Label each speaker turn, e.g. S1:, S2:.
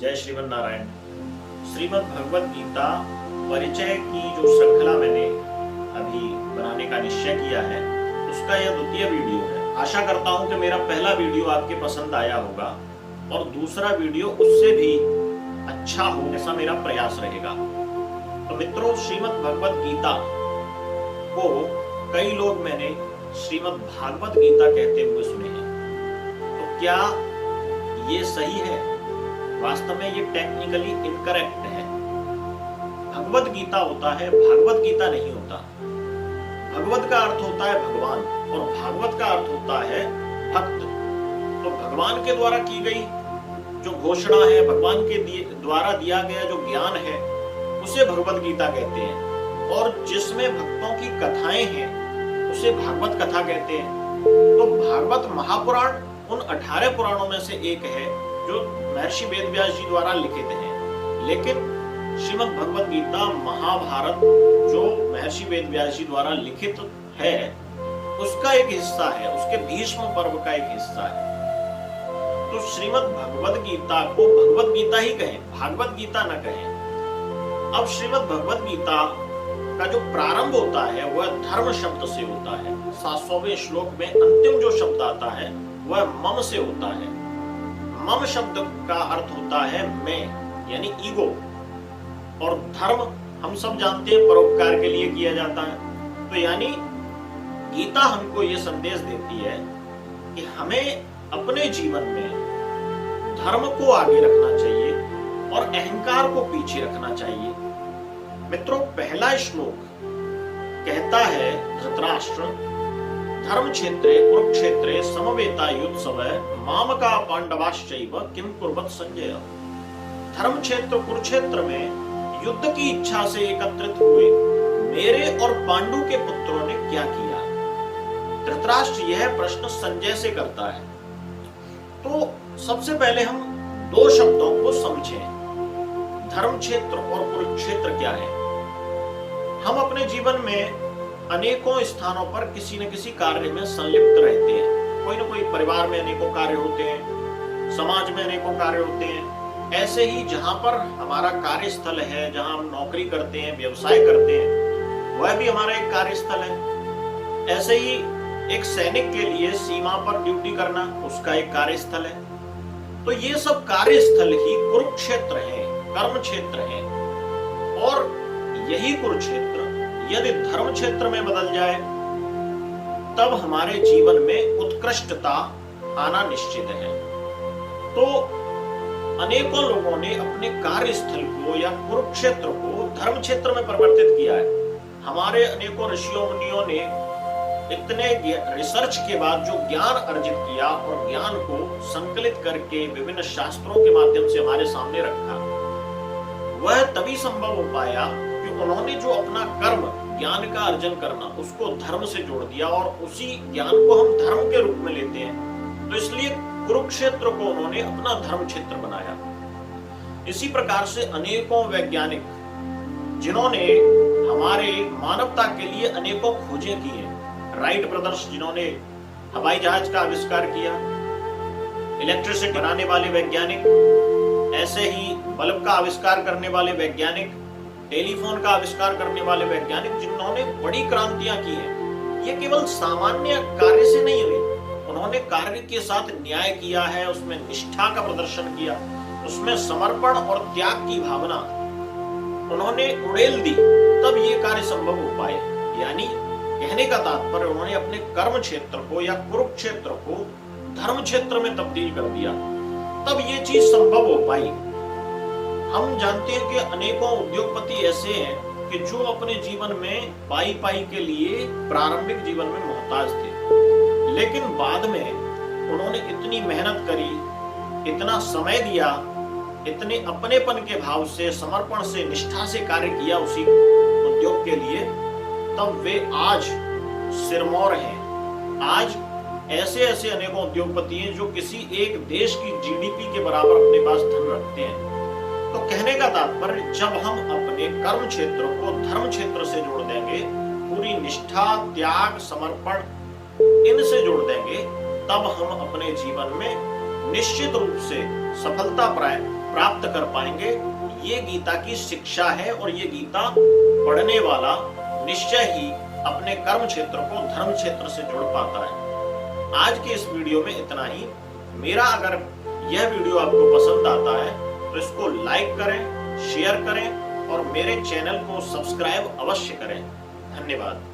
S1: जय श्रीमन नारायण। श्रीमद् भगवत गीता परिचय की जो श्रृंखला मैंने अभी बनाने का निश्चय किया है उसका यह द्वितीय वीडियो है। आशा करता हूं कि मेरा पहला वीडियो आपके पसंद आया होगा और दूसरा वीडियो उससे भी अच्छा हो ऐसा मेरा प्रयास रहेगा। तो मित्रों, श्रीमद् भगवत गीता को कई लोग मैंने श्रीमद् भागवत गीता कहते हुए सुने हैं। तो क्या ये सही है? वास्तव में ये टेक्निकली इनकरेक्ट है। भगवत गीता होता है, भागवत गीता नहीं होता। भगवत का अर्थ होता है भगवान और भागवत का अर्थ होता है भक्त। तो भगवान के द्वारा की गई जो घोषणा है, भगवान के द्वारा दिया गया जो ज्ञान है, उसे भगवत गीता कहते हैं। और जिसमें भक्तों की कथाएं हैं उसे भागवत कथा कहते हैं। तो भागवत महापुराण उन 18 पुराणों में से एक है जो महर्षि वेदव्यास जी द्वारा लिखित हैं। लेकिन श्रीमद् भगवत गीता महाभारत जो महर्षि वेदव्यास जी द्वारा लिखित है उसका एक हिस्सा है, उसके भीष्म पर्व का एक हिस्सा है। तो श्रीमद् भगवत गीता को भगवत गीता ही कहें, भागवत गीता न कहें। अब श्रीमद् भगवत गीता का जो प्रारंभ होता है वह धर्म शब्द से होता है। 700वें श्लोक में अंतिम जो शब्द आता है वह मम से होता है। मम शब्द का अर्थ होता है मैं, यानी ईगो। और धर्म हम सब जानते हैं परोपकार के लिए किया जाता है। तो यानी गीता हमको ये संदेश देती है कि हमें अपने जीवन में धर्म को आगे रखना चाहिए और अहंकार को पीछे रखना चाहिए। मित्रों, पहला श्लोक कहता है, धृतराष्ट्र धर्म क्षेत्रे कुरुक्षेत्रे समवेता युत्सवः मामका पांडवाश्चैव किम कुर्वत संजय। धर्म क्षेत्र कुरुक्षेत्र में युद्ध की इच्छा से एकत्रित हुए मेरे और पांडु के पुत्रों ने क्या किया? धृतराष्ट्र यह प्रश्न संजय से करता है। तो सबसे पहले हम दो शब्दों को समझें। धर्म क्षेत्र और कुरुक्षेत्र क्या है? हम अपने जीवन में अनेकों स्थानों पर किसी न किसी कार्य में संलिप्त रहते हैं। कोई न कोई परिवार में अनेकों कार्य होते हैं, समाज में अनेकों कार्य होते हैं। ऐसे ही जहां पर हमारा कार्यस्थल है, जहां हम नौकरी करते हैं, व्यवसाय करते हैं, वह भी हमारा एक कार्यस्थल है। ऐसे ही एक सैनिक के लिए सीमा पर ड्यूटी करना उसका एक कार्यस्थल है। तो ये सब कार्यस्थल ही कुरुक्षेत्र है, कर्म क्षेत्र है। और यही कुरुक्षेत्र यदि धर्म क्षेत्र में बदल जाए तब हमारे जीवन में उत्कृष्टता आना निश्चित है। तो अनेकों लोगों ने अपने कार्यस्थल को या कुरुक्षेत्र को धर्म क्षेत्र में परिवर्तित किया है। हमारे अनेकों ऋषियों मुनियों ने इतने रिसर्च के बाद जो ज्ञान अर्जित किया और ज्ञान को संकलित करके विभिन्न शास्त्रों के माध्यम से हमारे सामने रखा, वह तभी संभव हो पाया कि उन्होंने जो अपना कर्म, ज्ञान का अर्जन करना, उसको धर्म से जोड़ दिया और उसी ज्ञान को हम धर्म के रूप में लेते हैं। तो इसलिए कुरुक्षेत्र को उन्होंने अपना धर्म क्षेत्र बनाया। इसी प्रकार से अनेकों वैज्ञानिक जिन्होंने हमारे मानवता के लिए अनेकों खोजें की हैं, राइट ब्रदर्स जिन्होंने हवाई जहाज का आविष्कार किया, इलेक्ट्रिसिटी बनाने वाले वैज्ञानिक, ऐसे ही बल्ब का आविष्कार करने वाले वैज्ञानिक, टेलीफोन का आविष्कार करने वाले वैज्ञानिक, जिन्होंने बड़ी क्रांतियां की हैं, ये केवल सामान्य कार्य से नहीं हुई। उन्होंने कार्य के साथ न्याय किया है, उसमें निष्ठा का प्रदर्शन किया, उसमें समर्पण और त्याग की भावना उन्होंने उड़ेल दी, तब ये कार्य संभव हो पाए। यानी कहने का तात्पर्य, उन्होंने अपने कर्म क्षेत्र को या कुरुक्षेत्र को धर्म क्षेत्र में तब्दील कर दिया, तब ये चीज संभव हो पाई। हम जानते हैं कि अनेकों उद्योगपति ऐसे हैं कि जो अपने जीवन में पाई के लिए प्रारंभिक जीवन में मोहताज थे, लेकिन बाद में उन्होंने इतनी मेहनत करी, इतना समय दिया, इतने अपनेपन के भाव से, समर्पण से, निष्ठा से कार्य किया उसी उद्योग के लिए, तब वे आज सिरमौर हैं। आज ऐसे ऐसे अनेकों उद्योगपति हैं जो किसी एक देश की जीडीपी के बराबर अपने पास धन रखते हैं। तो कहने का तात्पर्य, जब हम अपने कर्म क्षेत्र को धर्म क्षेत्र से जोड़ देंगे, पूरी निष्ठा, त्याग, समर्पण इनसे जोड़ देंगे, तब हम अपने जीवन में निश्चित रूप से सफलता प्राप्त कर पाएंगे। ये गीता की शिक्षा है और ये गीता पढ़ने वाला निश्चय ही अपने कर्म क्षेत्र को धर्म क्षेत्र से जोड़ पाता है। आज के इस वीडियो में इतना ही। मेरा अगर यह वीडियो आपको पसंद आता है तो इसको लाइक करें, शेयर करें और मेरे चैनल को सब्सक्राइब अवश्य करें। धन्यवाद।